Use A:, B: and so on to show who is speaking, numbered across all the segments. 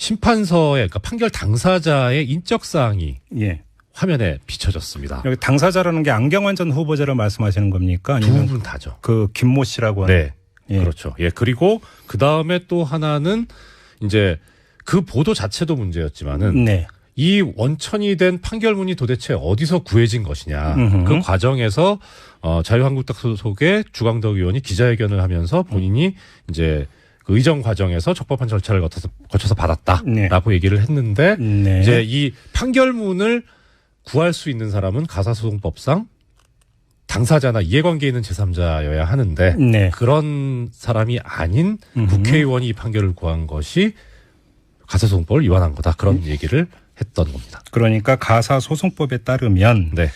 A: 심판서의 그러니까 판결 당사자의 인적 사항이
B: 예.
A: 화면에 비춰졌습니다.
B: 여기 당사자라는 게 안경환 전 후보자를 말씀하시는 겁니까? 아니면
A: 두 분 다죠.
B: 그 김모 씨라고 하는.
A: 네.
B: 예.
A: 그렇죠. 예. 그리고 그 다음에 또 하나는 이제 그 보도 자체도 문제였지만은
B: 네.
A: 이 원천이 된 판결문이 도대체 어디서 구해진 것이냐.
B: 음흠.
A: 그 과정에서 자유한국당 소속의 주광덕 의원이 기자회견을 하면서 본인이 이제 그 의정 과정에서 적법한 절차를 거쳐서 받았다라고
B: 네.
A: 얘기를 했는데
B: 네.
A: 이제 이 판결문을 구할 수 있는 사람은 가사소송법상 당사자나 이해관계 있는 제3자여야 하는데
B: 네.
A: 그런 사람이 아닌 국회의원이 이 판결을 구한 것이 가사소송법을 위반한 거다. 그런 얘기를 했던 겁니다.
B: 그러니까 가사소송법에 따르면
A: 네.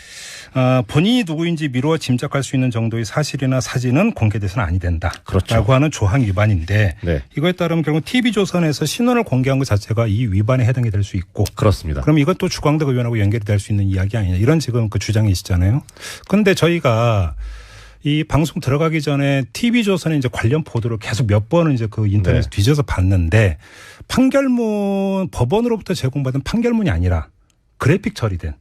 B: 본인이 누구인지 미루어 짐작할 수 있는 정도의 사실이나 사진은 공개돼서는 아니 된다.
A: 그렇죠.
B: 라고 하는 조항 위반인데
A: 네.
B: 이거에 따르면 결국 TV조선에서 신원을 공개한 것 자체가 이 위반에 해당이 될 수 있고
A: 그렇습니다.
B: 그럼 이것도 주광덕 의원하고 연결이 될 수 있는 이야기 아니냐 이런 지금 그 주장이시잖아요. 그런데 저희가 이 방송 들어가기 전에 TV조선의 이제 관련 보도를 계속 몇 번은 이제 그 인터넷에 뒤져서 봤는데 판결문 법원으로부터 제공받은 판결문이 아니라 그래픽 처리된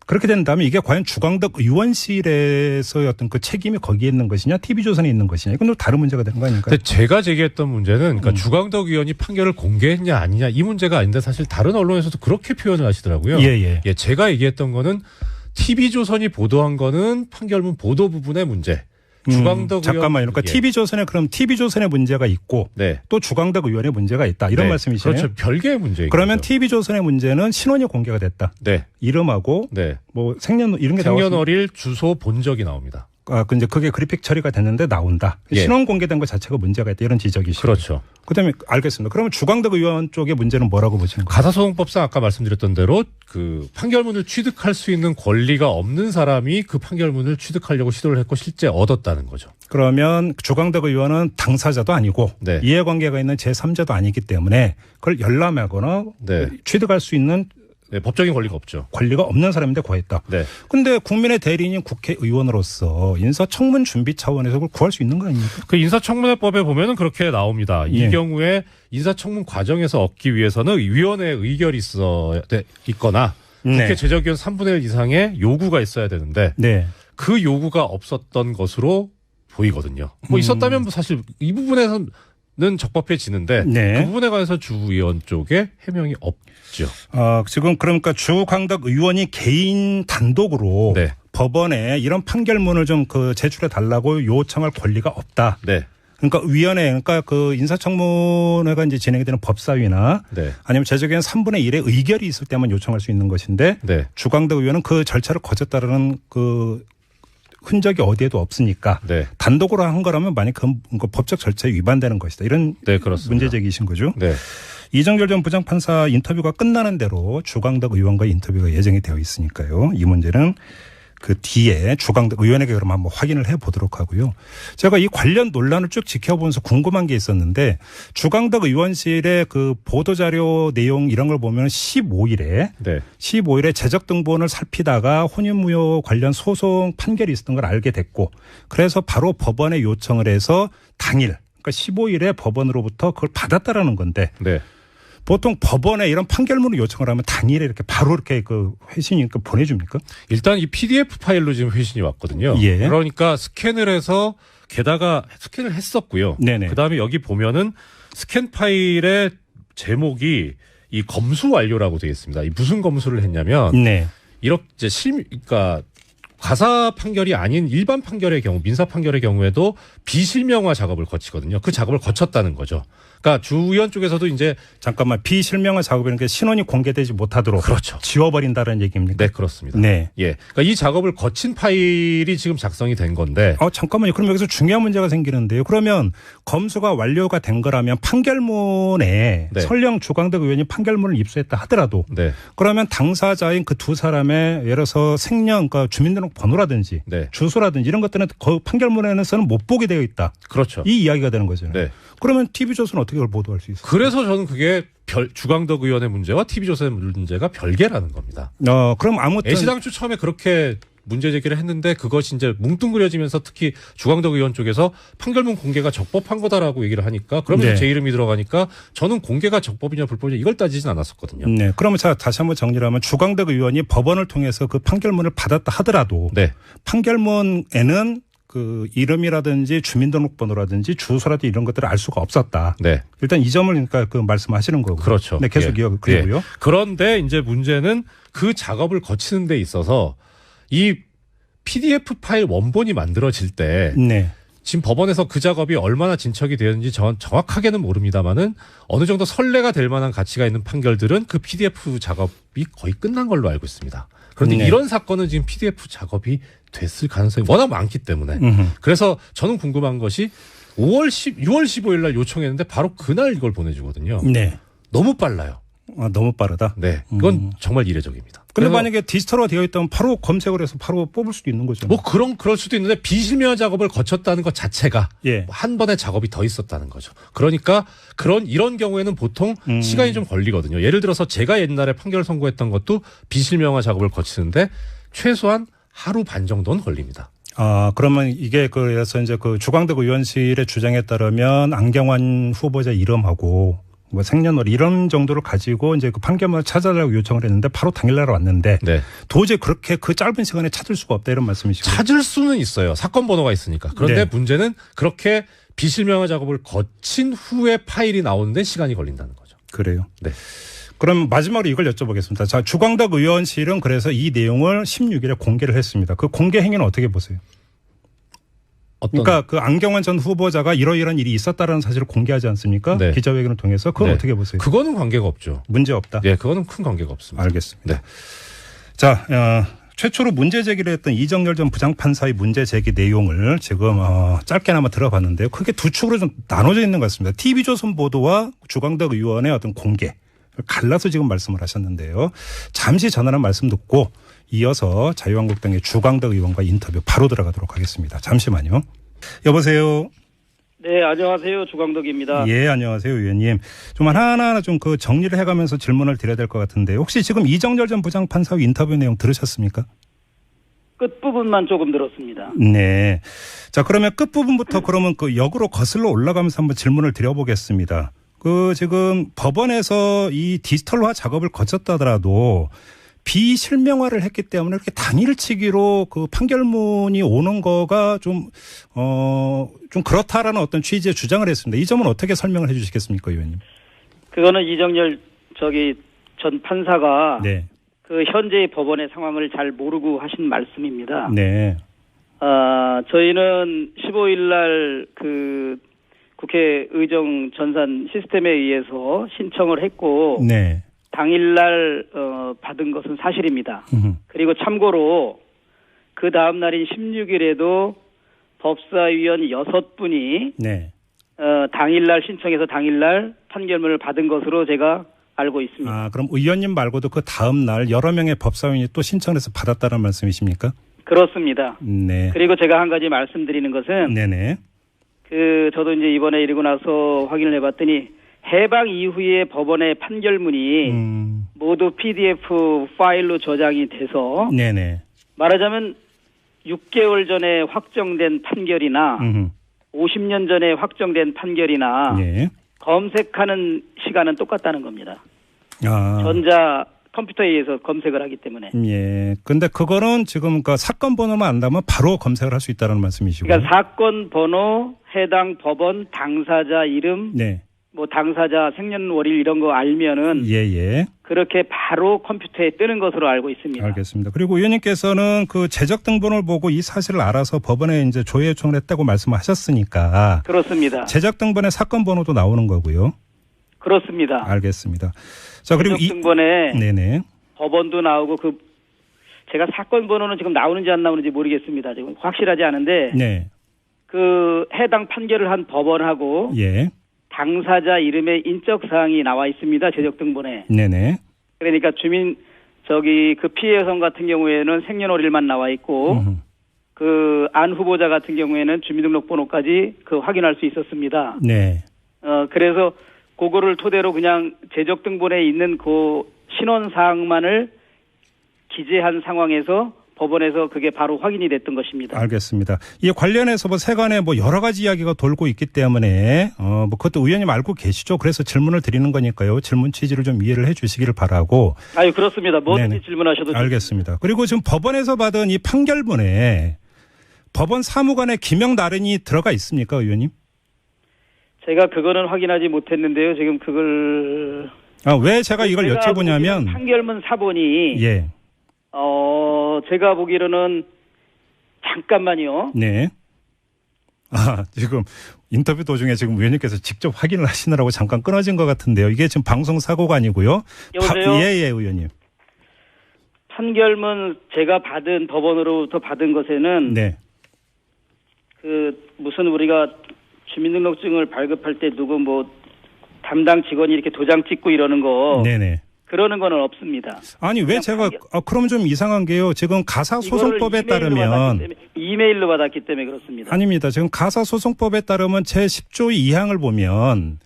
B: 그렇게 된다면 이게 과연 주광덕 의원실에서의 어떤 그 책임이 거기에 있는 것이냐 TV조선에 있는 것이냐 이건 또 다른 문제가 되는 거 아닙니까?
A: 근데 제가 제기했던 문제는 그러니까 주광덕 의원이 판결을 공개했냐 아니냐 이 문제가 아닌데 사실 다른 언론에서도 그렇게 표현을 하시더라고요.
B: 예.
A: 제가 얘기했던 거는 TV조선이 보도한 거는 판결문 보도 부분의 문제. 주광덕
B: 잠깐만요. 그러니까
A: 예.
B: TV조선에 그럼 TV조선의 문제가 있고
A: 네.
B: 또 주광덕 의원의 문제가 있다. 이런
A: 네.
B: 말씀이시네요.
A: 그렇죠. 별개의 문제인
B: 그러면
A: 거죠.
B: TV조선의 문제는 신원이 공개가 됐다.
A: 네.
B: 이름하고
A: 네.
B: 뭐 생년 이런 게 나왔습니다.
A: 생년월일 주소 본 적이 나옵니다.
B: 근데 그게 그래픽 처리가 됐는데 나온다.
A: 예.
B: 신원 공개된 것 자체가 문제가 있다. 이런 지적이시죠.
A: 그렇죠.
B: 그다음에 알겠습니다. 그러면 주광덕 의원 쪽의 문제는 뭐라고 보시는 거예요?
A: 가사소송법상 아까 말씀드렸던 대로 그 판결문을 취득할 수 있는 권리가 없는 사람이 그 판결문을 취득하려고 시도를 했고 실제 얻었다는 거죠.
B: 그러면 주광덕 의원은 당사자도 아니고
A: 네.
B: 이해관계가 있는 제3자도 아니기 때문에 그걸 열람하거나
A: 네.
B: 취득할 수 있는
A: 네, 법적인 권리가 없죠.
B: 권리가 없는 사람인데 구했다.
A: 네.
B: 근데 국민의 대리인인 국회의원으로서 인사청문 준비 차원에서 그걸 구할 수 있는 거 아닙니까?
A: 그 인사청문회법에 보면은 그렇게 나옵니다.
B: 예.
A: 이 경우에 인사청문 과정에서 얻기 위해서는 위원회 의결이 있거나
B: 네.
A: 국회 제적위원 3분의 1 이상의 요구가 있어야 되는데
B: 네.
A: 그 요구가 없었던 것으로 보이거든요. 뭐 있었다면 뭐 사실 이 부분에서는 적법해지는데
B: 네.
A: 그 부분에 관해서 주 의원 쪽에 해명이 없죠.
B: 지금 그러니까 주광덕 의원이 개인 단독으로
A: 네.
B: 법원에 이런 판결문을 좀 그 제출해 달라고 요청할 권리가 없다.
A: 네.
B: 그러니까 위원회, 그러니까 그 인사청문회가 이제 진행이 되는 법사위나
A: 네.
B: 아니면 제적위원 3분의 1의 의결이 있을 때만 요청할 수 있는 것인데
A: 네.
B: 주광덕 의원은 그 절차를 거쳤다라는 그 흔적이 어디에도 없으니까
A: 네.
B: 단독으로 한 거라면 만약 그 법적 절차에 위반되는 것이다. 이런
A: 네, 그렇습니다.
B: 문제 제기이신 거죠.
A: 네.
B: 이정결 전 부장판사 인터뷰가 끝나는 대로 주광덕 의원과 인터뷰가 예정이 되어 있으니까요. 이 문제는 그 뒤에 주광덕 의원에게 그럼 한번 확인을 해보도록 하고요. 제가 이 관련 논란을 쭉 지켜보면서 궁금한 게 있었는데 주광덕 의원실의 그 보도자료 내용 이런 걸 보면 15일에
A: 네.
B: 15일에 재적 등본을 살피다가 혼인무효 관련 소송 판결이 있었던 걸 알게 됐고 그래서 바로 법원에 요청을 해서 당일 그러니까 15일에 법원으로부터 그걸 받았다라는 건데
A: 네.
B: 보통 법원에 이런 판결문을 요청을 하면 당일에 이렇게 바로 이렇게 그 회신이 보내줍니까?
A: 일단 이 PDF 파일로 지금 회신이 왔거든요.
B: 예.
A: 그러니까 스캔을 해서 게다가 스캔을 했었고요.
B: 네네.
A: 그다음에 여기 보면은 스캔 파일의 제목이 이 검수 완료라고 되어 있습니다. 이 무슨 검수를 했냐면
B: 네.
A: 이렇게 그러니까 가사 판결이 아닌 일반 판결의 경우, 민사 판결의 경우에도 비실명화 작업을 거치거든요. 그 작업을 거쳤다는 거죠. 그러니까 주 의원 쪽에서도 이제
B: 잠깐만 비실명화 작업이라는 게 신원이 공개되지 못하도록
A: 그렇죠.
B: 지워버린다는 얘기입니까?
A: 네, 그렇습니다.
B: 네.
A: 예. 그러니까 이 작업을 거친 파일이 지금 작성이 된 건데.
B: 잠깐만요. 그럼 여기서 중요한 문제가 생기는데요. 그러면 검수가 완료가 된 거라면 판결문에
A: 네.
B: 설령 주광덕 의원이 판결문을 입수했다 하더라도
A: 네.
B: 그러면 당사자인 그 두 사람의 예를 들어서 생년, 그러니까 주민등록번호라든지
A: 네.
B: 주소라든지 이런 것들은 그 판결문에서는 못 보게 되어 있다.
A: 그렇죠.
B: 이 이야기가 되는 거잖아요.
A: 네.
B: 그러면 TV조선은 어떻게 그걸 보도할 수 있어요?
A: 그래서 저는 그게 주광덕 의원의 문제와 TV조선의 문제가 별개라는 겁니다.
B: 그럼 아무튼
A: 애시당초 처음에 그렇게 문제 제기를 했는데 그것이 이제 뭉뚱그려지면서 특히 주광덕 의원 쪽에서 판결문 공개가 적법한 거다라고 얘기를 하니까 그러면
B: 네.
A: 제 이름이 들어가니까 저는 공개가 적법이냐 불법이냐 이걸 따지진 않았었거든요.
B: 네. 그러면 제가 다시 한번 정리를 하면 주광덕 의원이 법원을 통해서 그 판결문을 받았다 하더라도
A: 네.
B: 판결문에는 그 이름이라든지 주민등록번호라든지 주소라든지 이런 것들을 알 수가 없었다.
A: 네.
B: 일단 이 점을 그러니까 그 말씀하시는 거고.
A: 그렇죠.
B: 네, 계속
A: 예.
B: 그리고요.
A: 예. 그런데 이제 문제는 그 작업을 거치는 데 있어서 이 PDF 파일 원본이 만들어질 때
B: 네.
A: 지금 법원에서 그 작업이 얼마나 진척이 되었는지 전 정확하게는 모릅니다만은 어느 정도 선례가 될 만한 가치가 있는 판결들은 그 PDF 작업이 거의 끝난 걸로 알고 있습니다. 그런데
B: 네.
A: 이런 사건은 지금 PDF 작업이 됐을 가능성이 워낙 많기 때문에 그래서 저는 궁금한 것이 6월 15일 날 요청했는데 바로 그날 이걸 보내주거든요.
B: 네.
A: 너무 빨라요.
B: 너무 빠르다.
A: 네, 이건 정말 이례적입니다.
B: 근데
A: 그래서
B: 만약에 디지털화 되어 있다면 바로 검색을 해서 바로 뽑을 수도 있는 거죠.
A: 뭐 그럴 수도 있는데 비실명 작업을 거쳤다는 것 자체가
B: 예.
A: 한 번의 작업이 더 있었다는 거죠. 그러니까 이런 경우에는 보통 시간이 좀 걸리거든요. 예를 들어서 제가 옛날에 판결 선고했던 것도 비실명화 작업을 거치는데 최소한 하루 반 정도는 걸립니다.
B: 그러면 이게 그래서 이제 그 주광덕 의원실의 주장에 따르면 안경환 후보자 이름하고 뭐 생년월일 이런 정도를 가지고 이제 그 판결문을 찾아달라고 요청을 했는데 바로 당일날 왔는데
A: 네.
B: 도저히 그렇게 그 짧은 시간에 찾을 수가 없다 이런 말씀이시죠?
A: 찾을 수는 있어요. 사건 번호가 있으니까. 그런데
B: 네.
A: 문제는 그렇게 비실명화 작업을 거친 후에 파일이 나오는데 시간이 걸린다는 거죠.
B: 그래요.
A: 네.
B: 그럼 마지막으로 이걸 여쭤보겠습니다. 자, 주광덕 의원실은 그래서 이 내용을 16일에 공개를 했습니다. 그 공개 행위는 어떻게 보세요? 그러니까 그 안경환 전 후보자가 이러이러한 일이 있었다라는 사실을 공개하지 않습니까?
A: 네.
B: 기자회견을 통해서 그건
A: 네.
B: 어떻게 보세요?
A: 그거는 관계가 없죠.
B: 문제 없다.
A: 예, 그거는 큰 관계가 없습니다.
B: 알겠습니다.
A: 네.
B: 자, 최초로 문제 제기를 했던 이정열 전 부장판사의 문제 제기 내용을 지금 짧게나마 들어봤는데요. 크게 두 축으로 좀 나눠져 있는 것 같습니다. TV조선 보도와 주광덕 의원의 어떤 공개 갈라서 지금 말씀을 하셨는데요. 잠시 전하는 말씀 듣고 이어서 자유한국당의 주광덕 의원과 인터뷰 바로 들어가도록 하겠습니다. 잠시만요. 여보세요.
C: 네, 안녕하세요. 주광덕입니다.
B: 예, 안녕하세요, 의원님. 좀 하나하나 좀 그 정리를 해가면서 질문을 드려야 될 것 같은데 혹시 지금 이정열 전 부장판사의 인터뷰 내용 들으셨습니까?
C: 끝부분만 조금 들었습니다.
B: 네. 자, 그러면 끝부분부터 그러면 그 역으로 거슬러 올라가면서 한번 질문을 드려보겠습니다. 그 지금 법원에서 이 디지털화 작업을 거쳤다더라도 비실명화를 했기 때문에 이렇게 당일치기로 그 판결문이 오는 거가 좀 그렇다라는 어떤 취지의 주장을 했습니다. 이 점은 어떻게 설명을 해 주시겠습니까, 의원님?
C: 그거는 이정열 전 판사가
B: 네.
C: 그 현재의 법원의 상황을 잘 모르고 하신 말씀입니다.
B: 네.
C: 저희는 15일 날 그 국회 의정 전산 시스템에 의해서 신청을 했고
B: 네.
C: 당일날 받은 것은 사실입니다. 그리고 참고로 그 다음 날인 16일에도 법사위원 6분이
B: 네.
C: 당일날 신청해서 당일날 판결문을 받은 것으로 제가 알고 있습니다.
B: 그럼 의원님 말고도 그 다음 날 여러 명의 법사위원이 또 신청해서 받았다는 말씀이십니까?
C: 그렇습니다.
B: 네.
C: 그리고 제가 한 가지 말씀드리는 것은
B: 네네.
C: 저도 이제 이번에 이러고 나서 확인을 해봤더니 해방 이후에 법원의 판결문이 모두 PDF 파일로 저장이 돼서
B: 네네.
C: 말하자면 6개월 전에 확정된 판결이나 50년 전에 확정된 판결이나
B: 예.
C: 검색하는 시간은 똑같다는 겁니다. 전자 컴퓨터에 의해서 검색을 하기 때문에.
B: 예. 근데 그거는 지금 그 사건 번호만 안다면 바로 검색을 할 수 있다는 말씀이시고.
C: 그러니까 사건 번호, 해당 법원, 당사자 이름,
B: 네.
C: 뭐 당사자 생년월일 이런 거 알면은
B: 예.
C: 그렇게 바로 컴퓨터에 뜨는 것으로 알고 있습니다.
B: 알겠습니다. 그리고 의원님께서는 그 재적 등본을 보고 이 사실을 알아서 법원에 이제 조회 요청을 했다고 말씀하셨으니까.
C: 그렇습니다.
B: 재적 등본에 사건 번호도 나오는 거고요.
C: 그렇습니다.
B: 알겠습니다. 자, 그리고
C: 재적 등본에
B: 네네.
C: 법원도 나오고 제가 사건 번호는 지금 나오는지 안 나오는지 모르겠습니다. 지금 확실하지 않은데
B: 네.
C: 그 해당 판결을 한 법원하고
B: 예.
C: 당사자 이름의 인적 사항이 나와 있습니다. 재적 등본에.
B: 네네.
C: 그러니까 그 피해 여성 같은 경우에는 생년월일만 나와 있고 그 안 후보자 같은 경우에는 주민등록번호까지 확인할 수 있었습니다.
B: 네.
C: 그래서 그거를 토대로 그냥 재적 등본에 있는 그 신원 사항만을 기재한 상황에서 법원에서 그게 바로 확인이 됐던 것입니다.
B: 알겠습니다. 이 관련해서 뭐 세간에 뭐 여러 가지 이야기가 돌고 있기 때문에 뭐 그것도 의원님 알고 계시죠? 그래서 질문을 드리는 거니까요. 질문 취지를 좀 이해를 해 주시기를 바라고.
C: 아유, 그렇습니다. 뭐든지
B: 네네.
C: 질문하셔도
B: 알겠습니다. 그리고 지금 법원에서 받은 이 판결문에 법원 사무관의 기명 날인이 들어가 있습니까, 의원님?
C: 제가 그거는 확인하지 못했는데요. 지금 그걸
B: 왜 제가 이걸 여쭤보냐면
C: 판결문 사본이
B: 예.
C: 제가 보기로는 잠깐만요.
B: 네. 지금 인터뷰 도중에 지금 의원님께서 직접 확인을 하시느라고 잠깐 끊어진 것 같은데요. 이게 지금 방송 사고가 아니고요.
C: 여보세요?
B: 예, 의원님.
C: 판결문 제가 받은 법원으로부터 받은 것에는
B: 네.
C: 그 무슨 우리가 주민등록증을 발급할 때 누구 뭐 담당 직원이 이렇게 도장 찍고 이러는 거
B: 네네.
C: 그러는 거는 없습니다.
B: 아니 왜 제가 그럼 좀 이상한 게요. 지금 가사소송법에 따르면
C: 이메일로 받았기 때문에 그렇습니다.
B: 아닙니다. 지금 가사소송법에 따르면 제10조 2항을 보면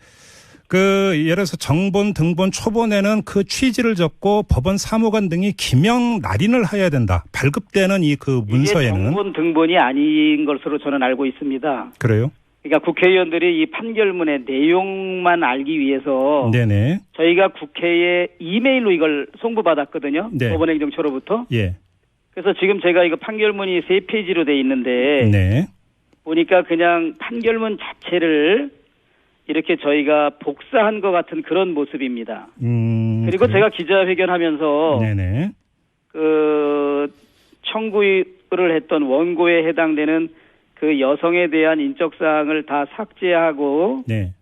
B: 예를 들어서 정본, 등본, 초본에는 그 취지를 적고 법원 사무관 등이 기명 날인을 해야 된다. 발급되는 그 문서에는.
C: 이게 정본, 등본이 아닌 것으로 저는 알고 있습니다.
B: 그래요?
C: 그러니까 국회의원들이 이 판결문의 내용만 알기 위해서
B: 네네.
C: 저희가 국회에 이메일로 이걸 송부받았거든요.
B: 네.
C: 법원행정처로부터.
B: 예.
C: 그래서 지금 제가 이거 판결문이 3페이지로 돼 있는데
B: 네.
C: 보니까 그냥 판결문 자체를 이렇게 저희가 복사한 것 같은 그런 모습입니다. 그리고 제가 기자회견하면서
B: 네네.
C: 청구를 했던 원고에 해당되는 그 여성에 대한 인적사항을 다 삭제하고
B: 네.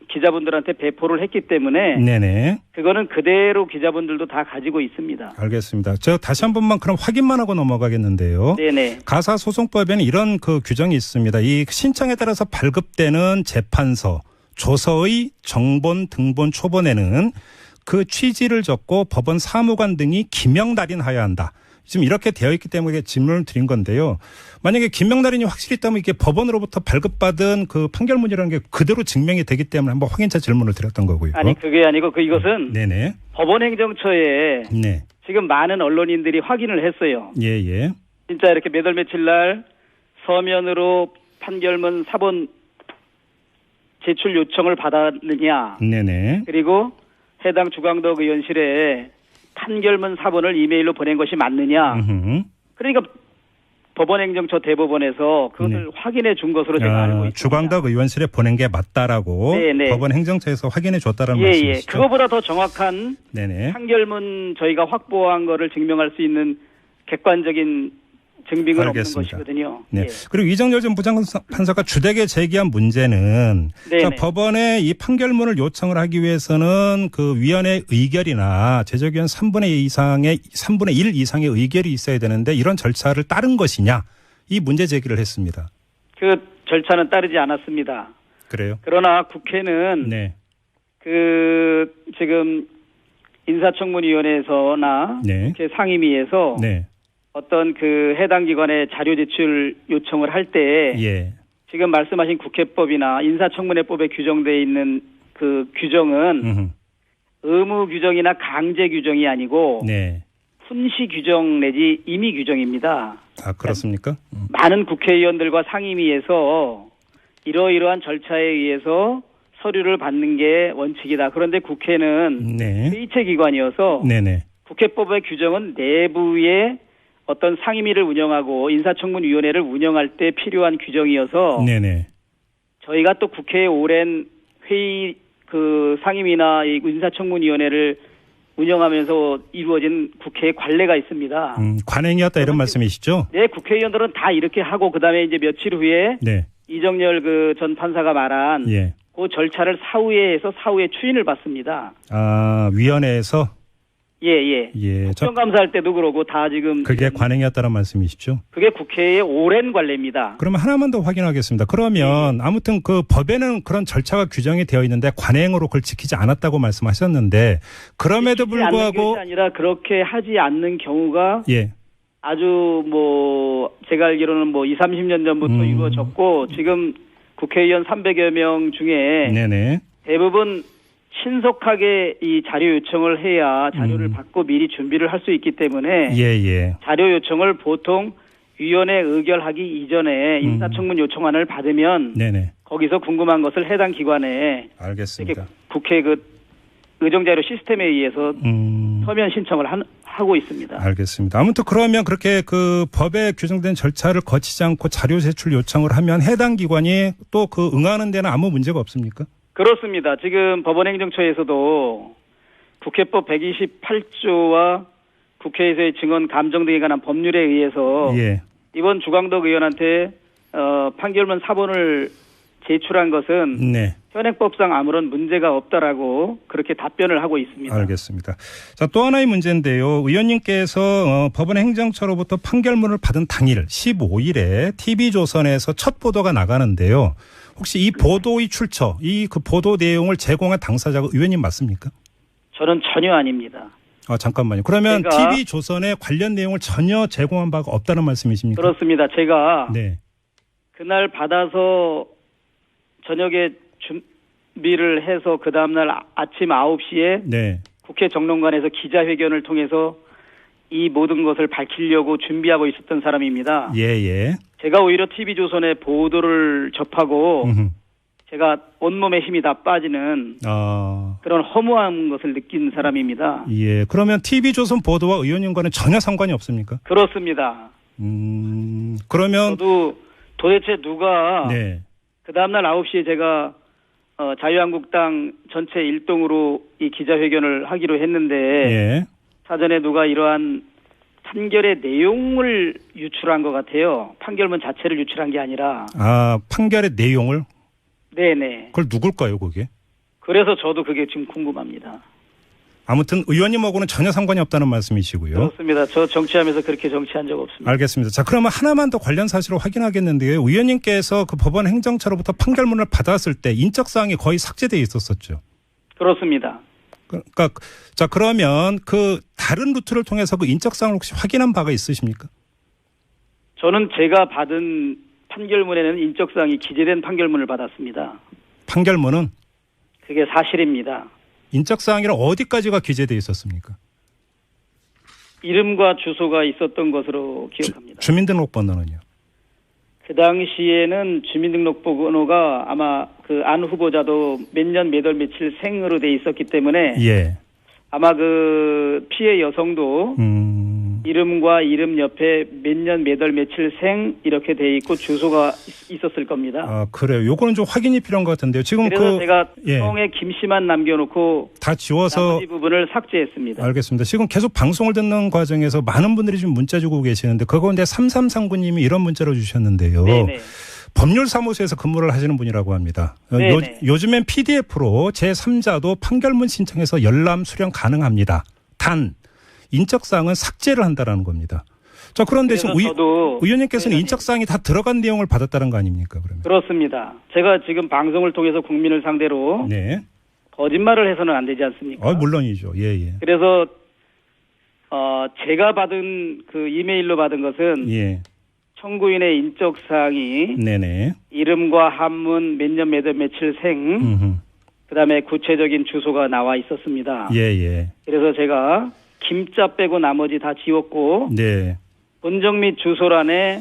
C: 기자분들한테 배포를 했기 때문에
B: 네네.
C: 그거는 그대로 기자분들도 다 가지고 있습니다.
B: 알겠습니다. 저 다시 한 번만 그럼 확인만 하고 넘어가겠는데요.
C: 네네.
B: 가사소송법에는 이런 규정이 있습니다. 이 신청에 따라서 발급되는 재판서, 조서의 정본, 등본, 초본에는 그 취지를 적고 법원 사무관 등이 기명 날인하여야 한다. 지금 이렇게 되어 있기 때문에 질문을 드린 건데요. 만약에 기명 날인이 확실히 있다면 이게 법원으로부터 발급받은 그 판결문이라는 게 그대로 증명이 되기 때문에 한번 확인차 질문을 드렸던 거고요.
C: 아니 그게 아니고 이것은
B: 네네.
C: 법원행정처에
B: 네.
C: 지금 많은 언론인들이 확인을 했어요.
B: 예예.
C: 진짜 이렇게 몇 월 며칠 날 서면으로 판결문 사본 제출 요청을 받았느냐.
B: 네네.
C: 그리고 해당 주광덕 의원실에 판결문 사본을 이메일로 보낸 것이 맞느냐. 그러니까 법원행정처 대법원에서 그것을 확인해 준 것으로 제가 알고 있습니다.
B: 주광덕 의원실에 보낸 게 맞다라고
C: 네네.
B: 법원행정처에서 확인해 줬다라는 말씀이시죠?
C: 그거보다 더 정확한
B: 네네.
C: 판결문 저희가 확보한 거를 증명할 수 있는 객관적인 증빙은
B: 알겠습니다.
C: 없는 것이거든요.
B: 네.
C: 예.
B: 그리고 이정열 전 부장판사가 주택에 제기한 문제는 자, 법원에 이 판결문을 요청을 하기 위해서는 그 위원회 의결이나 제적위원 3분의 1 이상의 의결이 있어야 되는데 이런 절차를 따른 것이냐 이 문제 제기를 했습니다.
C: 그 절차는 따르지 않았습니다.
B: 그래요?
C: 그러나 국회는
B: 네.
C: 지금 인사청문위원회에서나
B: 네.
C: 상임위에서
B: 네.
C: 어떤 해당 기관의 자료 제출 요청을 할 때
B: 예.
C: 지금 말씀하신 국회법이나 인사청문회법에 규정되어 있는 그 규정은 의무 규정이나 강제 규정이 아니고
B: 네.
C: 훈시 규정 내지 임의 규정입니다.
B: 그렇습니까?
C: 많은 국회의원들과 상임위에서 이러이러한 절차에 의해서 서류를 받는 게 원칙이다. 그런데 국회는
B: 네.
C: 회의체 기관이어서
B: 네네.
C: 국회법의 규정은 내부의 어떤 상임위를 운영하고 인사청문위원회를 운영할 때 필요한 규정이어서
B: 네네.
C: 저희가 또 국회의 오랜 회의 상임위나 이 인사청문위원회를 운영하면서 이루어진 국회의 관례가 있습니다.
B: 관행이었다 이런 말씀이시죠?
C: 네, 국회의원들은 다 이렇게 하고 그다음에 이제 며칠 후에
B: 네.
C: 이정열 전 판사가 말한
B: 예.
C: 그 절차를 사후에 해서 사후에 추인을 받습니다.
B: 위원회에서?
C: 예. 국정감사할 때도 그러고 다 지금.
B: 그게 관행이었다는 말씀이시죠?
C: 그게 국회의 오랜 관례입니다.
B: 그러면 하나만 더 확인하겠습니다. 그러면 아무튼 그 법에는 그런 절차가 규정이 되어 있는데 관행으로 그걸 지키지 않았다고 말씀하셨는데 그럼에도 불구하고.
C: 않는 것이 아니라 그렇게 하지 않는 경우가.
B: 예.
C: 아주 제가 알기로는 20-30년 전부터 이루어졌고 지금 국회의원 300여 명 중에.
B: 네네.
C: 대부분 신속하게 이 자료 요청을 해야 자료를 받고 미리 준비를 할 수 있기 때문에
B: 예.
C: 자료 요청을 보통 위원회 의결하기 이전에 인사청문 요청안을 받으면
B: 네네.
C: 거기서 궁금한 것을 해당 기관에
B: 알겠습니다.
C: 국회 그 의정자료 시스템에 의해서 서면 신청을 하고 있습니다.
B: 알겠습니다. 아무튼 그러면 그렇게 그 법에 규정된 절차를 거치지 않고 자료 제출 요청을 하면 해당 기관이 또 그 응하는 데는 아무 문제가 없습니까?
C: 그렇습니다. 지금 법원행정처에서도 국회법 128조와 국회에서의 증언 감정 등에 관한 법률에 의해서
B: 예.
C: 이번 주광덕 의원한테 판결문 사본을 제출한 것은
B: 네.
C: 현행법상 아무런 문제가 없다라고 그렇게 답변을 하고 있습니다.
B: 알겠습니다. 자, 또 하나의 문제인데요. 의원님께서 법원 행정처로부터 판결문을 받은 당일 15일에 TV조선에서 첫 보도가 나가는데요. 혹시 이 보도의 출처, 이 그 보도 내용을 제공한 당사자가 의원님 맞습니까?
C: 저는 전혀 아닙니다.
B: 잠깐만요. 그러면
C: 제가
B: TV조선에 관련 내용을 전혀 제공한 바가 없다는 말씀이십니까?
C: 그렇습니다. 제가
B: 네.
C: 그날 받아서 저녁에 준비를 해서 그 다음날 아침 9시에
B: 네.
C: 국회 정론관에서 기자회견을 통해서 이 모든 것을 밝히려고 준비하고 있었던 사람입니다.
B: 예.
C: 제가 오히려 TV조선의 보도를 접하고 제가 온몸에 힘이 다 빠지는 그런 허무한 것을 느낀 사람입니다.
B: 예. 그러면 TV조선 보도와 의원님과는 전혀 상관이 없습니까?
C: 그렇습니다.
B: 그러면
C: 저도 도대체 누가
B: 네.
C: 그 다음날 9시에 제가 자유한국당 전체 일동으로 이 기자회견을 하기로 했는데
B: 예.
C: 사전에 누가 이러한 판결의 내용을 유출한 것 같아요. 판결문 자체를 유출한 게 아니라.
B: 판결의 내용을?
C: 네네.
B: 그걸 누굴까요, 그게?
C: 그래서 저도 그게 지금 궁금합니다.
B: 아무튼 의원님하고는 전혀 상관이 없다는 말씀이시고요.
C: 그렇습니다. 저 정치하면서 그렇게 정치한 적 없습니다.
B: 알겠습니다. 자, 그러면 하나만 더 관련 사실을 확인하겠는데요. 의원님께서 그 법원 행정처로부터 판결문을 받았을 때 인적사항이 거의 삭제되어 있었었죠.
C: 그렇습니다.
B: 그러니까 자, 그러면 그 다른 루트를 통해서 그 인적사항을 혹시 확인한 바가 있으십니까?
C: 저는 제가 받은 판결문에는 인적사항이 기재된 판결문을 받았습니다.
B: 판결문은?
C: 그게 사실입니다.
B: 인적사항이랑 어디까지가 기재되어 있었습니까?
C: 이름과 주소가 있었던 것으로 기억합니다.
B: 주민등록번호는요?
C: 그 당시에는 주민등록번호가 아마 그 안 후보자도 몇 년 몇 월 며칠 생으로 돼 있었기 때문에
B: 예.
C: 아마 그 피해 여성도 이름과 이름 옆에 몇 년 몇 월 며칠 생 이렇게 돼 있고 주소가 있었을 겁니다.
B: 그래요. 요거는 좀 확인이 필요한 것 같은데요. 지금
C: 그래서 제가 성에 김씨만 남겨놓고
B: 다 지워서
C: 나머지 부분을 삭제했습니다.
B: 알겠습니다. 지금 계속 방송을 듣는 과정에서 많은 분들이 지금 문자 주고 계시는데 그거 근데 3339님이 이런 문자를 주셨는데요.
C: 네네.
B: 법률사무소에서 근무를 하시는 분이라고 합니다. 요즘엔 PDF로 제3자도 판결문 신청해서 열람 수령 가능합니다. 단 인적사항은 삭제를 한다라는 겁니다. 자, 그런데 지금 의원님께서는 인적사항이 다 들어간 내용을 받았다는 거 아닙니까? 그러면
C: 그렇습니다. 제가 지금 방송을 통해서 국민을 상대로 거짓말을 해서는 안 되지 않습니까?
B: 물론이죠. 예.
C: 그래서 제가 받은 그 이메일로 받은 것은 청구인의 인적사항이 이름과 한문 몇 년 몇 월 며칠 생 그다음에 구체적인 주소가 나와 있었습니다. 그래서 제가 김자 빼고 나머지 다 지웠고 본적 및 주소란에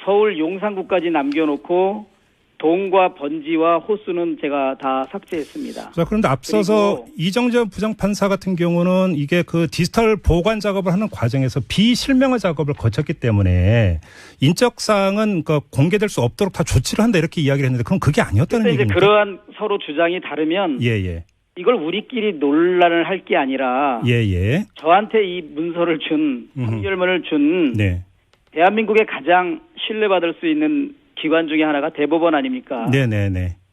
C: 서울 용산구까지 남겨놓고 동과 번지와 호수는 제가 다 삭제했습니다.
B: 자, 그런데 앞서서 이정재 부장판사 같은 경우는 이게 그 디지털 보관 작업을 하는 과정에서 비실명화 작업을 거쳤기 때문에 인적사항은 공개될 수 없도록 다 조치를 한다 이렇게 이야기를 했는데 그럼 그게 아니었다는 얘기입니까?
C: 그러한 서로 주장이 다르면 이걸 우리끼리 논란을 할 게 아니라 저한테 이 문서를 준 판결문을 준 대한민국의 가장 신뢰받을 수 있는 기관 중에 하나가 대법원 아닙니까?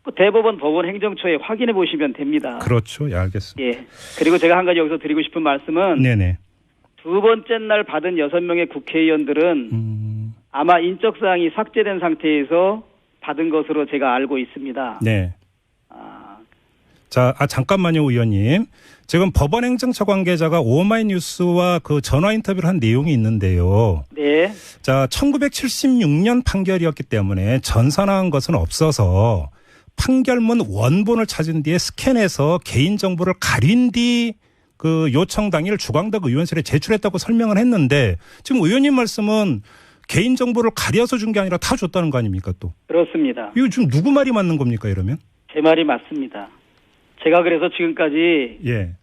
C: 그 대법원 법원 행정처에 확인해 보시면 됩니다.
B: 그렇죠. 알겠습니다.
C: 그리고 제가 한 가지 여기서 드리고 싶은 말씀은 두 번째 날 받은 6명의 국회의원들은 아마 인적사항이 삭제된 상태에서 받은 것으로 제가 알고 있습니다.
B: 자, 잠깐만요, 의원님. 지금 법원 행정처 관계자가 오마이뉴스와 그 전화 인터뷰를 한 내용이 있는데요. 자, 1976년 판결이었기 때문에 전산화한 것은 없어서 판결문 원본을 찾은 뒤에 스캔해서 개인정보를 가린 뒤 그 요청 당일 주광덕 의원실에 제출했다고 설명을 했는데 지금 의원님 말씀은 개인정보를 가려서 준 게 아니라 다 줬다는 거 아닙니까 또?
C: 그렇습니다.
B: 이거 지금 누구 말이 맞는 겁니까 이러면?
C: 제 말이 맞습니다. 제가 그래서 지금까지
B: 예.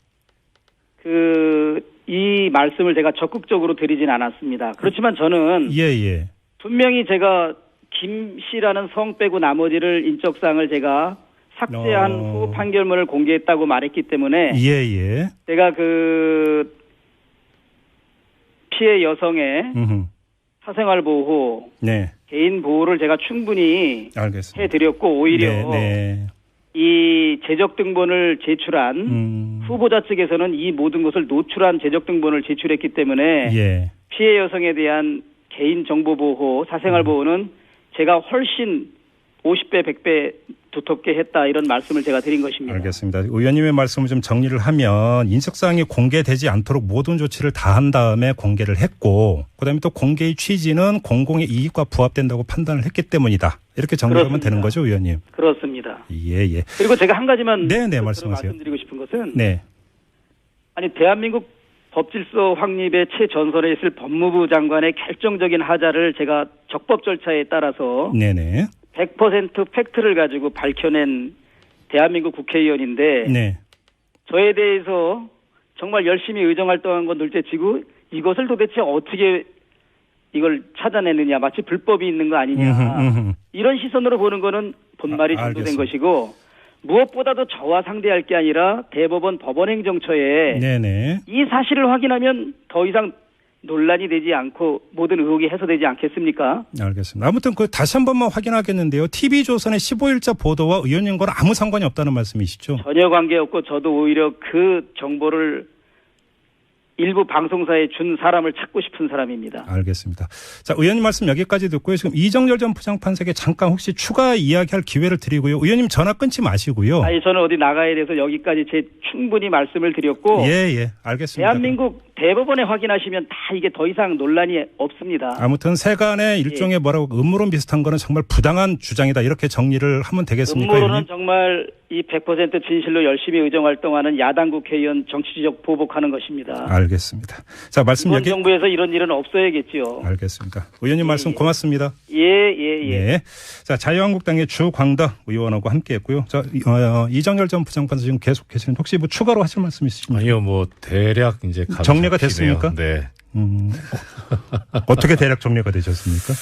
C: 이 말씀을 제가 적극적으로 드리진 않았습니다. 그렇지만 저는
B: 예.
C: 분명히 제가 김 씨라는 성 빼고 나머지를 인적사항을 제가 삭제한 후 판결문을 공개했다고 말했기 때문에
B: 예.
C: 제가 그 피해 여성의 사생활 보호,
B: 네.
C: 개인 보호를 제가 충분히
B: 알겠습니다.
C: 해드렸고 오히려
B: 네.
C: 이 재적 등본을 제출한 후보자 측에서는 이 모든 것을 노출한 재적 등본을 제출했기 때문에
B: 예.
C: 피해 여성에 대한 개인 정보 보호, 사생활 보호는 제가 훨씬 50배, 100배 두텁게 했다 이런 말씀을 제가 드린 것입니다.
B: 알겠습니다. 의원님의 말씀을 좀 정리를 하면 인적사항이 공개되지 않도록 모든 조치를 다 한 다음에 공개를 했고 그다음에 또 공개의 취지는 공공의 이익과 부합된다고 판단을 했기 때문이다. 이렇게 정리하면 되는 거죠, 의원님?
C: 그렇습니다.
B: 예.
C: 그리고 제가 한 가지만
B: 말씀하세요.
C: 말씀드리고 싶은 것은
B: 네.
C: 아니 대한민국 법질서 확립의 최전선에 있을 법무부 장관의 결정적인 하자를 제가 적법 절차에 따라서
B: 네네.
C: 100% 팩트를 가지고 밝혀낸 대한민국 국회의원인데
B: 네.
C: 저에 대해서 정말 열심히 의정활동한 건 둘째치고 이것을 도대체 어떻게 이걸 찾아내느냐 마치 불법이 있는 거 아니냐 이런 시선으로 보는 거는 본말이 전도된 것이고 무엇보다도 저와 상대할 게 아니라 대법원 법원행정처에
B: 네네.
C: 이 사실을 확인하면 더 이상 논란이 되지 않고 모든 의혹이 해소되지 않겠습니까?
B: 알겠습니다. 아무튼 그 다시 한 번만 확인하겠는데요. TV조선의 15일자 보도와 의원님과는 아무 상관이 없다는 말씀이시죠?
C: 전혀 관계없고 저도 오히려 그 정보를 일부 방송사에 준 사람을 찾고 싶은 사람입니다.
B: 알겠습니다. 자, 의원님 말씀 여기까지 듣고요. 지금 이정열 전 부장판사에게 잠깐 혹시 추가 이야기할 기회를 드리고요. 의원님 전화 끊지 마시고요.
C: 아니 저는 어디 나가야 돼서 여기까지 충분히 말씀을 드렸고
B: 예, 알겠습니다.
C: 대한민국 대법원에 확인하시면 다 이게 더 이상 논란이 없습니다.
B: 아무튼 세간의 일종의 뭐라고 음모론 비슷한 거는 정말 부당한 주장이다. 이렇게 정리를 하면 되겠습니까?
C: 음모론은
B: 의원님?
C: 정말 이 100% 진실로 열심히 의정활동하는 야당 국회의원 정치적 보복하는 것입니다.
B: 알겠습니다. 자, 말씀
C: 이번
B: 여기.
C: 정부에서 이런 일은 없어야겠죠.
B: 알겠습니다. 의원님 말씀 고맙습니다.
C: 예.
B: 네. 자, 자유한국당의 주광덕 의원하고 함께했고요. 자, 이정열 전 부장판사 지금 계속 계시는데 혹시 뭐 추가로 하실 말씀 있으십니까?
A: 아니요, 뭐 대략 이제
B: 정리가 됐습니까?
A: 네.
B: 어떻게 대략 정리가 되셨습니까?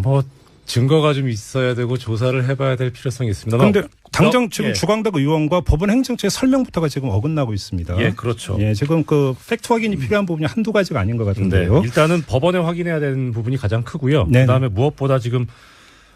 A: 뭐 증거가 좀 있어야 되고 조사를 해봐야 될 필요성이 있습니다.
B: 그런데 당장 지금 주광덕 의원과 법원 행정처의 설명부터가 지금 어긋나고 있습니다.
A: 예, 그렇죠.
B: 예, 지금 그 팩트 확인이 필요한 부분이 한두 가지가 아닌 것 같은데요.
A: 네, 일단은 법원에 확인해야 되는 부분이 가장 크고요.
B: 네.
A: 그다음에 무엇보다 지금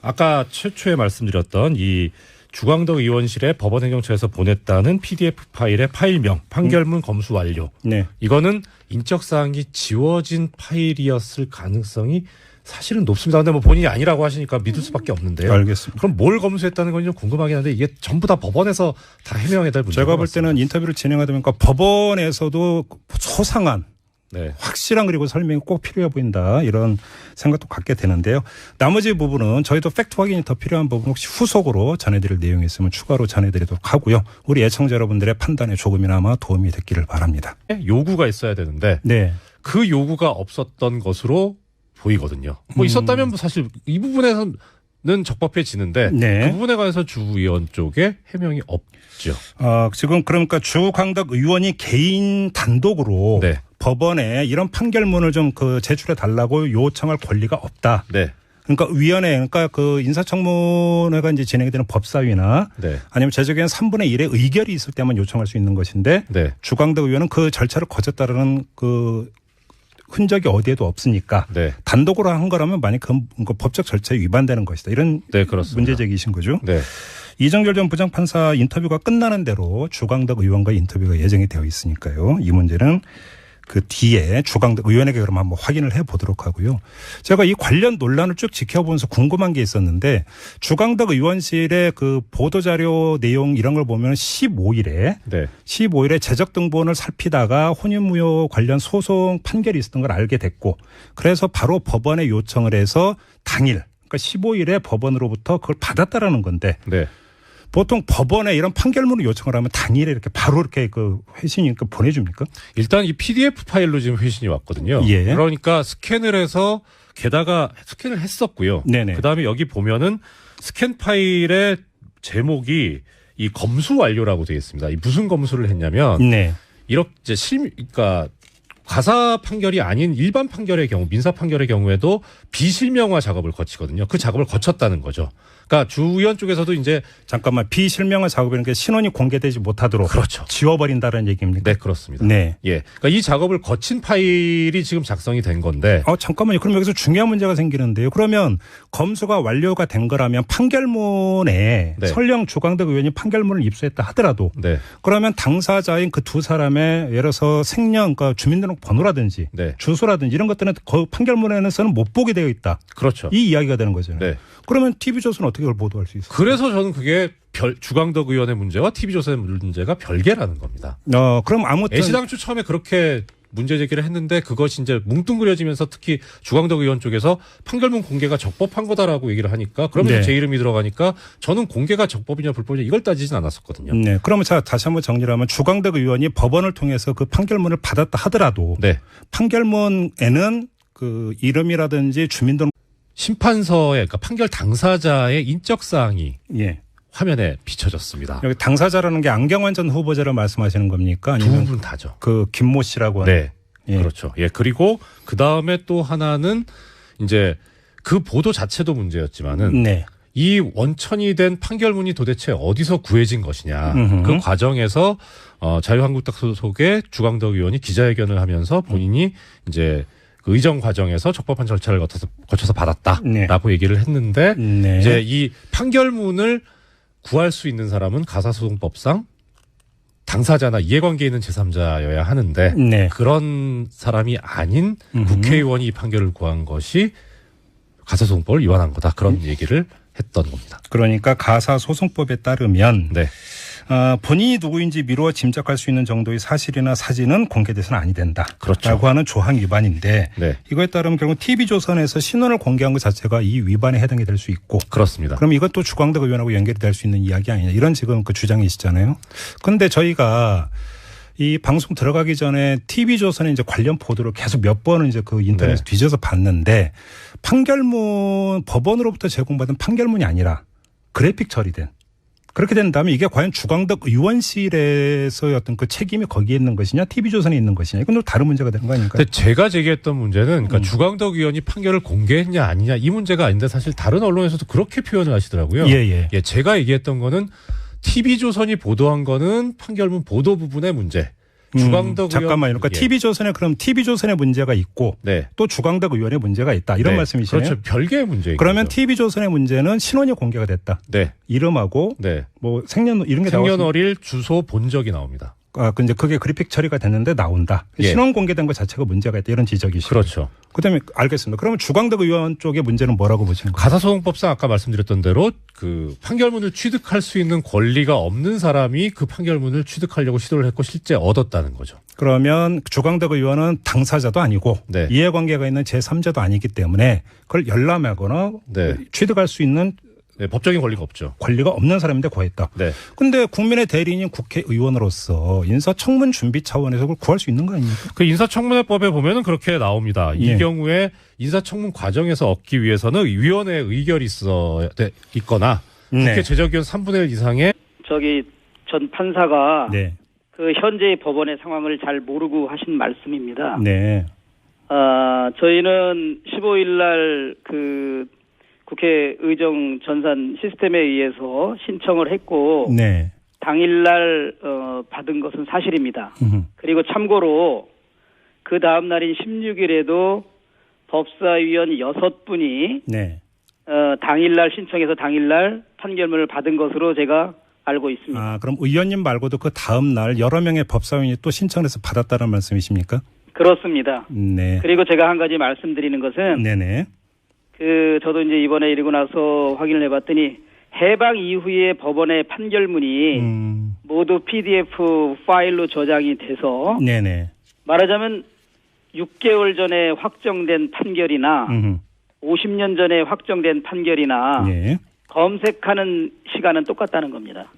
A: 아까 최초에 말씀드렸던 이 주광덕 의원실에 법원 행정처에서 보냈다는 PDF 파일의 파일명, 판결문 검수 완료.
B: 네.
A: 이거는 인적사항이 지워진 파일이었을 가능성이 사실은 높습니다. 근데 뭐 본인이 아니라고 하시니까 믿을 수밖에 없는데요.
B: 알겠습니다.
A: 그럼 뭘 검수했다는 건 좀 궁금하긴 한데 이게 전부 다 법원에서 다 해명해야 될 문제가
B: 제가 볼 때는 인터뷰를 진행하다 보니까 법원에서도 소상한
A: 네.
B: 확실한 그리고 설명이 꼭 필요해 보인다 이런 생각도 갖게 되는데요. 나머지 부분은 저희도 팩트 확인이 더 필요한 부분 혹시 후속으로 전해드릴 내용이 있으면 추가로 전해드리도록 하고요. 우리 애청자 여러분들의 판단에 조금이나마 도움이 됐기를 바랍니다.
A: 요구가 있어야 되는데
B: 네.
A: 그 요구가 없었던 것으로 보이거든요. 뭐 있었다면 뭐 사실 이 부분에서는 적법해지는데
B: 네.
A: 그 부분에 관해서 주 의원 쪽에 해명이 없죠.
B: 지금 그러니까 주광덕 의원이 개인 단독으로
A: 네.
B: 법원에 이런 판결문을 좀 그 제출해 달라고 요청할 권리가 없다.
A: 네.
B: 그러니까 위원회, 그러니까 그 인사청문회가 이제 진행이 되는 법사위나
A: 네.
B: 아니면 제적인 3분의 1의 의결이 있을 때만 요청할 수 있는 것인데
A: 네.
B: 주광덕 의원은 그 절차를 거쳤다라는 그 흔적이 어디에도 없으니까
A: 네.
B: 단독으로 한 거라면 만약 그 법적 절차에 위반되는 것이다. 이런
A: 네, 그렇습니다.
B: 문제 제기이신 거죠.
A: 네.
B: 이정결 전 부장판사 인터뷰가 끝나는 대로 주광덕 의원과 인터뷰가 예정이 되어 있으니까요. 이 문제는 그 뒤에 주광덕 의원에게 그럼 한번 확인을 해보도록 하고요. 제가 이 관련 논란을 쭉 지켜보면서 궁금한 게 있었는데 주광덕 의원실의 그 보도자료 내용 이런 걸 보면 15일에
A: 네.
B: 15일에 재적 등본을 살피다가 혼인무효 관련 소송 판결이 있었던 걸 알게 됐고 그래서 바로 법원에 요청을 해서 당일 그러니까 15일에 법원으로부터 그걸 받았다라는 건데
A: 네.
B: 보통 법원에 이런 판결문을 요청을 하면 당일에 이렇게 바로 이렇게 그 회신이 보내줍니까?
A: 일단 이 PDF 파일로 지금 회신이 왔거든요.
B: 예.
A: 그러니까 스캔을 해서 게다가 스캔을 했었고요.
B: 네네.
A: 그다음에 여기 보면은 스캔 파일의 제목이 이 검수 완료라고 되어 있습니다. 이 무슨 검수를 했냐면
B: 네.
A: 이렇게 이제 그러니까 가사 판결이 아닌 일반 판결의 경우, 민사 판결의 경우에도 비실명화 작업을 거치거든요. 그 작업을 거쳤다는 거죠. 그러니까 주 의원 쪽에서도 이제
B: 잠깐만 비실명화 작업이라는 게 신원이 공개되지 못하도록
A: 그렇죠.
B: 지워버린다는 얘기입니까?
A: 네, 그렇습니다.
B: 네.
A: 예. 그러니까 이 작업을 거친 파일이 지금 작성이 된 건데.
B: 잠깐만요. 그럼 여기서 중요한 문제가 생기는데요. 그러면 검수가 완료가 된 거라면 판결문에
A: 네.
B: 설령 주광덕 의원이 판결문을 입수했다 하더라도
A: 네.
B: 그러면 당사자인 그 두 사람의 예를 들어서 생년, 그러니까 주민등록번호라든지
A: 네.
B: 주소라든지 이런 것들은 그 판결문에서는 못 보게 되어 있다.
A: 그렇죠.
B: 이 이야기가 되는 거잖아요.
A: 네.
B: 그러면 TV조선은 어떻게 그걸 보도할 수 있어요?
A: 그래서 저는 그게 주광덕 의원의 문제와 TV조선의 문제가 별개라는 겁니다.
B: 그럼 아무튼
A: 애시당초 처음에 그렇게 문제 제기를 했는데 그것이 이제 뭉뚱그려지면서 특히 주광덕 의원 쪽에서 판결문 공개가 적법한 거다라고 얘기를 하니까 그러면서
B: 네.
A: 제 이름이 들어가니까 저는 공개가 적법이냐 불법이냐 이걸 따지진 않았었거든요.
B: 네. 그러면 자 다시 한번 정리를 하면 주광덕 의원이 법원을 통해서 그 판결문을 받았다 하더라도
A: 네.
B: 판결문에는 그 이름이라든지 주민등록
A: 심판서의 그러니까 판결 당사자의 인적 사항이
B: 예.
A: 화면에 비춰졌습니다.
B: 여기 당사자라는 게 안경환 전 후보자를 말씀하시는 겁니까? 아니면
A: 두 분 다죠.
B: 그 김모 씨라고 하는.
A: 네.
B: 예.
A: 그렇죠. 예. 그리고 그 다음에 또 하나는 이제 그 보도 자체도 문제였지만은
B: 네.
A: 이 원천이 된 판결문이 도대체 어디서 구해진 것이냐.
B: 음흠.
A: 그 과정에서 자유한국당 소속의 주광덕 의원이 기자회견을 하면서 본인이 이제 그 의정 과정에서 적법한 절차를 거쳐서 받았다라고
B: 네.
A: 얘기를 했는데
B: 네.
A: 이제 이 판결문을 구할 수 있는 사람은 가사소송법상 당사자나 이해관계에 있는 제3자여야 하는데
B: 네.
A: 그런 사람이 아닌 국회의원이 이 판결을 구한 것이 가사소송법을 위반한 거다. 그런 얘기를 했던 겁니다.
B: 그러니까 가사소송법에 따르면
A: 네.
B: 본인이 누구인지 미루어 짐작할 수 있는 정도의 사실이나 사진은 공개돼서는 아니 된다.
A: 그렇죠.
B: 라고 하는 조항 위반인데
A: 네.
B: 이거에 따르면 결국 TV조선에서 신원을 공개한 것 자체가 이 위반에 해당이 될 수 있고
A: 그렇습니다.
B: 그럼 이건 또 주광덕 의원하고 연결이 될 수 있는 이야기 아니냐 이런 지금 그 주장이시잖아요. 그런데 저희가 이 방송 들어가기 전에 TV조선에 이제 관련 보도를 계속 몇 번은 이제 그 인터넷에 뒤져서 봤는데 판결문 법원으로부터 제공받은 판결문이 아니라 그래픽 처리된 그렇게 된다면 이게 과연 주광덕 의원실에서의 어떤 그 책임이 거기에 있는 것이냐 TV조선에 있는 것이냐 이건 또 다른 문제가 되는 거 아닙니까?
A: 근데 제가 제기했던 문제는 그러니까 주광덕 의원이 판결을 공개했냐 아니냐 이 문제가 아닌데 사실 다른 언론에서도 그렇게 표현을 하시더라고요.
B: 예.
A: 예, 제가 얘기했던 거는 TV조선이 보도한 거는 판결문 보도 부분의 문제. 주광덕
B: 잠깐만요. 그러니까
A: 예.
B: TV조선에 그럼 TV조선의 문제가 있고
A: 네.
B: 또 주광덕 의원의 문제가 있다 이런
A: 네.
B: 말씀이시네요.
A: 그렇죠. 별개의 문제인
B: 그러면
A: 거죠.
B: TV조선의 문제는 신원이 공개가 됐다.
A: 네.
B: 이름하고
A: 네.
B: 뭐 생년 이런 게 나왔습니다.
A: 생년월일 주소 본 적이 나옵니다.
B: 근데 그게 그래픽 처리가 됐는데 나온다.
A: 예.
B: 신원 공개된 것 자체가 문제가 있다. 이런 지적이시죠.
A: 그렇죠.
B: 그다음에 알겠습니다. 그러면 주광덕 의원 쪽의 문제는 뭐라고 보시는 거예요?
A: 가사소송법상 아까 말씀드렸던 대로 그 판결문을 취득할 수 있는 권리가 없는 사람이 그 판결문을 취득하려고 시도를 했고 실제 얻었다는 거죠.
B: 그러면 주광덕 의원은 당사자도 아니고
A: 네.
B: 이해관계가 있는 제3자도 아니기 때문에 그걸 열람하거나
A: 네.
B: 취득할 수 있는
A: 네, 법적인 권리가 없죠.
B: 권리가 없는 사람인데 구했다.
A: 네.
B: 근데 국민의 대리인인 국회의원으로서 인사청문 준비 차원에서 그걸 구할 수 있는 거 아닙니까?
A: 그 인사청문회법에 보면은 그렇게 나옵니다. 이
B: 예.
A: 경우에 인사청문 과정에서 얻기 위해서는 위원회 의결이 있거나 국회
B: 네.
A: 제적의원 3분의 1 이상의
C: 저기 전 판사가
B: 네.
C: 그 현재의 법원의 상황을 잘 모르고 하신 말씀입니다.
B: 네.
C: 저희는 15일 날 그 국회 의정 전산 시스템에 의해서 신청을 했고
B: 네.
C: 당일 날 받은 것은 사실입니다. 그리고 참고로 그 다음 날인 16일에도 법사위원 6분이
B: 네.
C: 당일 날 신청해서 당일 날 판결문을 받은 것으로 제가 알고 있습니다.
B: 그럼 의원님 말고도 그 다음 날 여러 명의 법사위원이 또 신청해서 받았다는 말씀이십니까?
C: 그렇습니다.
B: 네.
C: 그리고 제가 한 가지 말씀드리는 것은
B: 네네.
C: 저도 이제 이번에 이러고 나서 확인을 해봤더니 해방 이후에 법원의 판결문이 모두 PDF 파일로 저장이 돼서
B: 네네.
C: 말하자면 6개월 전에 확정된 판결이나 50년 전에 확정된 판결이나
B: 예.
C: 검색하는 시간은 똑같다는 겁니다.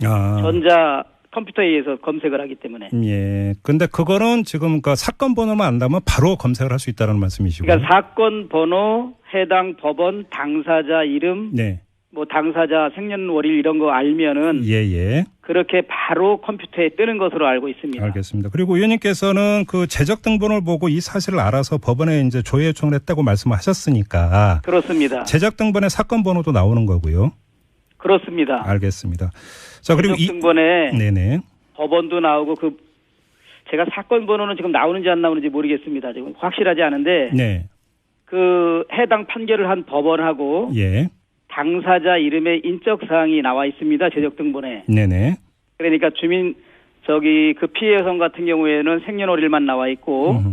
B: 아.
C: 전자 컴퓨터에 의해서 검색을 하기 때문에.
B: 예. 근데 그거는 지금 그 사건 번호만 안다면 바로 검색을 할 수 있다는 말씀이시고.
C: 그러니까 사건 번호, 해당 법원, 당사자 이름,
B: 네.
C: 뭐 당사자 생년월일 이런 거 알면은
B: 예.
C: 그렇게 바로 컴퓨터에 뜨는 것으로 알고 있습니다.
B: 알겠습니다. 그리고 의원님께서는 그 재적 등본을 보고 이 사실을 알아서 법원에 이제 조회 요청을 했다고 말씀하셨으니까.
C: 그렇습니다.
B: 재적 등본에 사건 번호도 나오는 거고요.
C: 그렇습니다.
B: 알겠습니다. 자, 그리고
C: 재적 등본에
B: 네네.
C: 법원도 나오고 제가 사건 번호는 지금 나오는지 안 나오는지 모르겠습니다. 지금 확실하지 않은데
B: 네.
C: 그 해당 판결을 한 법원하고
B: 예.
C: 당사자 이름의 인적 사항이 나와 있습니다. 재적 등본에.
B: 네네.
C: 그러니까 그 피해 여성 같은 경우에는 생년월일만 나와 있고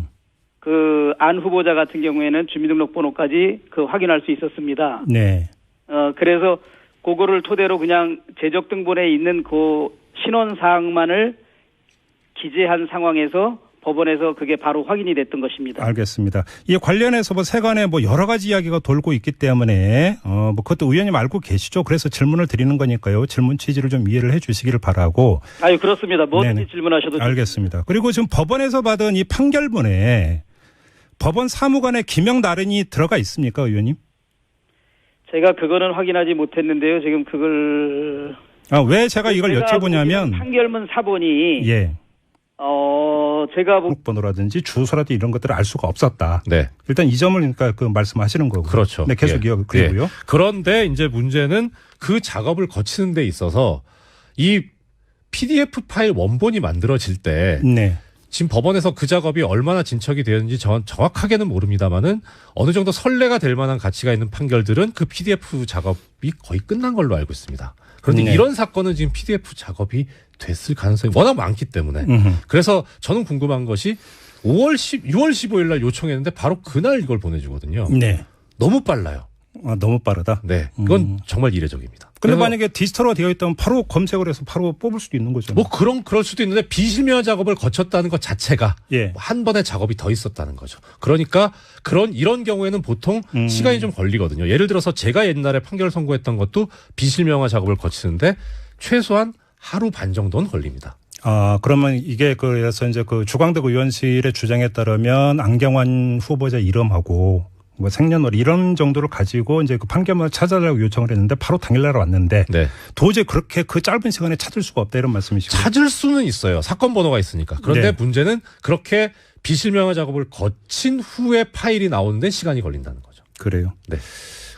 C: 그 안 후보자 같은 경우에는 주민등록번호까지 확인할 수 있었습니다.
B: 네.
C: 그래서 그거를 토대로 그냥 재적 등본에 있는 그 신원 사항만을 기재한 상황에서 법원에서 그게 바로 확인이 됐던 것입니다.
B: 알겠습니다. 이 관련해서 세간에 여러 가지 이야기가 돌고 있기 때문에 그것도 의원님 알고 계시죠? 그래서 질문을 드리는 거니까요. 질문 취지를 좀 이해를 해 주시기를 바라고.
C: 아유, 그렇습니다. 뭐든지
B: 네네.
C: 질문하셔도
B: 알겠습니다. 그리고 지금 법원에서 받은 이 판결문에 법원 사무관의 기명 나른이 들어가 있습니까, 의원님?
C: 제가 그거는 확인하지 못했는데요. 지금 그걸
B: 왜 제가 이걸 여쭤보냐면
C: 판결문 사본이
B: 예.
C: 제가
B: 번호라든지 주소라든지 이런 것들을 알 수가 없었다.
A: 네.
B: 일단 이 점을 그러니까 말씀하시는 거고.
A: 그렇죠.
B: 네, 계속 그리고요.
A: 예. 그런데 이제 문제는 그 작업을 거치는 데 있어서 이 PDF 파일 원본이 만들어질 때
B: 네.
A: 지금 법원에서 그 작업이 얼마나 진척이 되었는지 정확하게는 모릅니다만은 어느 정도 선례가 될 만한 가치가 있는 판결들은 그 PDF 작업이 거의 끝난 걸로 알고 있습니다. 그런데
B: 네.
A: 이런 사건은 지금 PDF 작업이 됐을 가능성이 워낙 많기 때문에 그래서 저는 궁금한 것이 6월 15일 날 요청했는데 바로 그날 이걸 보내주거든요.
B: 네.
A: 너무 빨라요.
B: 너무 빠르다.
A: 네. 이건 정말 이례적입니다.
B: 근데 만약에 디지털화 되어 있다면 바로 검색을 해서 바로 뽑을 수도 있는 거죠.
A: 그럴 수도 있는데 비실명 작업을 거쳤다는 것 자체가
B: 예.
A: 한 번의 작업이 더 있었다는 거죠. 그러니까 이런 경우에는 보통 시간이 좀 걸리거든요. 예를 들어서 제가 옛날에 판결 선고했던 것도 비실명화 작업을 거치는데 최소한 하루 반 정도는 걸립니다.
B: 그러면 이게 그래서 이제 주광덕 의원실의 주장에 따르면 안경환 후보자 이름하고 생년월일 이런 정도를 가지고 이제 그 판결문을 찾아달라고 요청을 했는데 바로 당일날 왔는데
A: 네.
B: 도저히 그렇게 그 짧은 시간에 찾을 수가 없다 이런 말씀이시고.
A: 찾을 수는 있어요. 사건 번호가 있으니까. 그런데
B: 네.
A: 문제는 그렇게 비실명화 작업을 거친 후에 파일이 나오는데 시간이 걸린다는 거죠.
B: 그래요.
A: 네.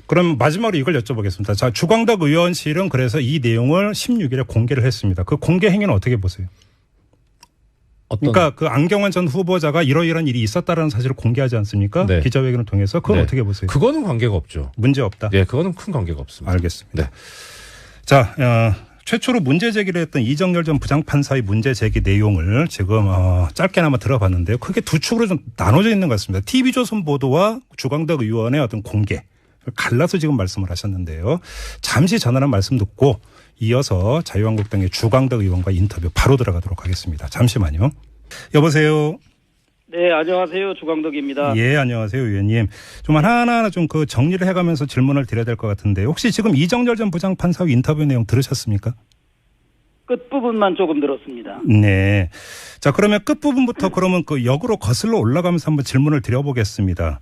B: 그럼 마지막으로 이걸 여쭤보겠습니다. 자, 주광덕 의원실은 그래서 이 내용을 16일에 공개를 했습니다. 그 공개 행위는 어떻게 보세요? 그러니까 그 안경환 전 후보자가 이러이러한 일이 있었다라는 사실을 공개하지 않습니까?
A: 네.
B: 기자회견을 통해서 그건
A: 네.
B: 어떻게 보세요?
A: 그거는 관계가 없죠.
B: 문제 없다.
A: 네, 그거는 큰 관계가 없습니다.
B: 알겠습니다.
A: 네.
B: 자, 최초로 문제 제기를 했던 이정열 전 부장판사의 문제 제기 내용을 지금 짧게나마 들어봤는데요. 크게 두 축으로 좀 나눠져 있는 것 같습니다. TV조선 보도와 주광덕 의원의 어떤 공개. 갈라서 지금 말씀을 하셨는데요. 잠시 전하는 말씀 듣고 이어서 자유한국당의 주광덕 의원과 인터뷰 바로 들어가도록 하겠습니다. 잠시만요. 여보세요.
C: 네, 안녕하세요. 주광덕입니다.
B: 예, 안녕하세요, 의원님. 좀 하나하나 좀 정리를 해가면서 질문을 드려야 될 것 같은데 혹시 지금 이정열 전 부장판사의 인터뷰 내용 들으셨습니까?
C: 끝부분만 조금 들었습니다.
B: 네. 자, 그러면 끝부분부터 그러면 역으로 거슬러 올라가면서 한번 질문을 드려보겠습니다.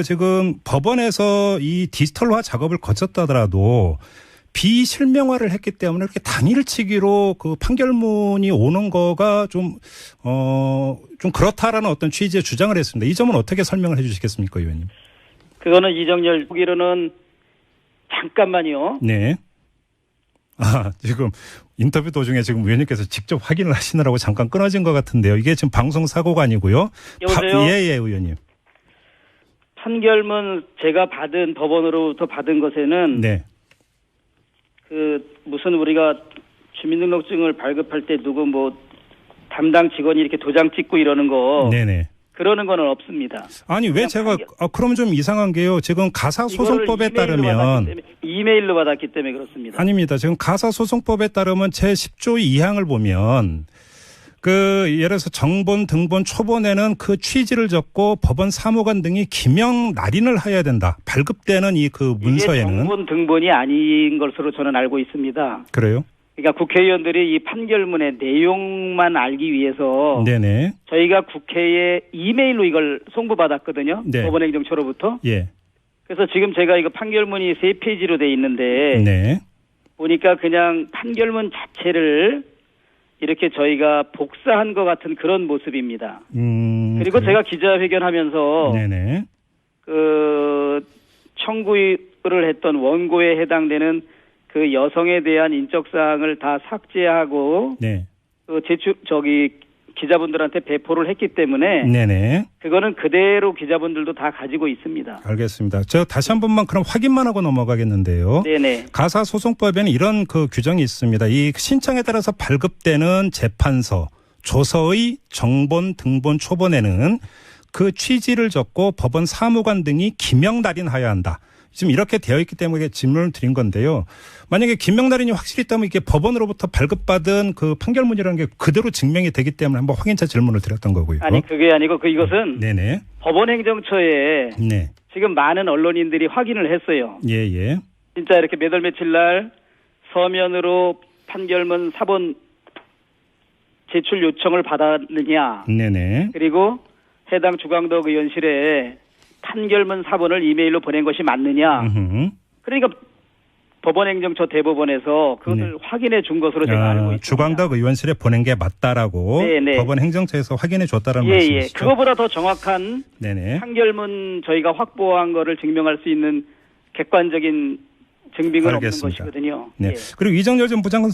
B: 지금 법원에서 이 디지털화 작업을 거쳤다더라도 비실명화를 했기 때문에 이렇게 당일치기로 판결문이 오는 거가 좀 그렇다라는 어떤 취지의 주장을 했습니다. 이 점은 어떻게 설명을 해 주시겠습니까, 의원님?
C: 그거는 이정열 보기로는 잠깐만요.
B: 네. 지금 인터뷰 도중에 지금 의원님께서 직접 확인을 하시느라고 잠깐 끊어진 것 같은데요. 이게 지금 방송 사고가 아니고요.
C: 여보세요?
B: 예, 의원님.
C: 판결문 제가 법원으로부터 받은 것에는
B: 네.
C: 무슨 우리가 주민등록증을 발급할 때 누구 담당 직원이 이렇게 도장 찍고 이러는 거.
B: 네네.
C: 그러는 거는 없습니다.
B: 아니, 왜 제가, 그럼 좀 이상한 게요. 지금 가사소송법에 따르면.
C: 이메일로 받았기 때문에 그렇습니다.
B: 아닙니다. 지금 가사소송법에 따르면 제10조 2항을 보면 예를 들어서 정본, 등본, 초본에는 그 취지를 적고 법원 사무관 등이 기명 날인을 해야 된다. 발급되는 이 그 문서에는.
C: 이게 정본, 등본이 아닌 것으로 저는 알고 있습니다.
B: 그래요?
C: 그러니까 국회의원들이 이 판결문의 내용만 알기 위해서
B: 네네.
C: 저희가 국회에 이메일로 이걸 송부받았거든요.
B: 네.
C: 법원행정처로부터.
B: 예.
C: 그래서 지금 제가 이거 판결문이 3페이지로 돼 있는데
B: 네.
C: 보니까 그냥 판결문 자체를 이렇게 저희가 복사한 것 같은 그런 모습입니다. 그리고
B: 그래요?
C: 제가 기자회견하면서
B: 네네.
C: 청구를 했던 원고에 해당되는 그 여성에 대한 인적사항을 다 삭제하고
B: 네.
C: 기자분들한테 배포를 했기 때문에
B: 네네.
C: 그거는 그대로 기자분들도 다 가지고 있습니다.
B: 알겠습니다. 저 다시 한 번만 그럼 확인만 하고 넘어가겠는데요.
C: 네네.
B: 가사소송법에는 이런 그 규정이 있습니다. 이 신청에 따라서 발급되는 재판서, 조서의 정본, 등본, 초본에는 그 취지를 적고 법원 사무관 등이 기명 날인하여야 한다. 지금 이렇게 되어 있기 때문에 질문을 드린 건데요. 만약에 기명 날인이 확실히 있다면 이게 법원으로부터 발급받은 그 판결문이라는 게 그대로 증명이 되기 때문에 한번 확인차 질문을 드렸던 거고요.
C: 아니 그게 아니고 이것은
B: 네네.
C: 법원행정처에
B: 네.
C: 지금 많은 언론인들이 확인을 했어요.
B: 예예.
C: 진짜 이렇게 몇 월 며칠 날 서면으로 판결문 사본 제출 요청을 받았느냐.
B: 네네.
C: 그리고 해당 주광덕 의원실에 판결문 사본을 이메일로 보낸 것이 맞느냐. 그러니까 법원행정처 대법원에서 그것을
B: 네.
C: 확인해 준 것으로 제가 알고 있습니다.
B: 주광덕 의원실에 보낸 게 맞다라고
C: 네네.
B: 법원행정처에서 확인해 줬다라는
C: 예.
B: 말씀이시죠?
C: 그거보다 더 정확한
B: 네네.
C: 판결문 저희가 확보한 거를 증명할 수 있는 객관적인 증빙은
B: 알겠습니다.
C: 없는 것이거든요.
B: 네.
C: 예.
B: 그리고 이정열 전 부장판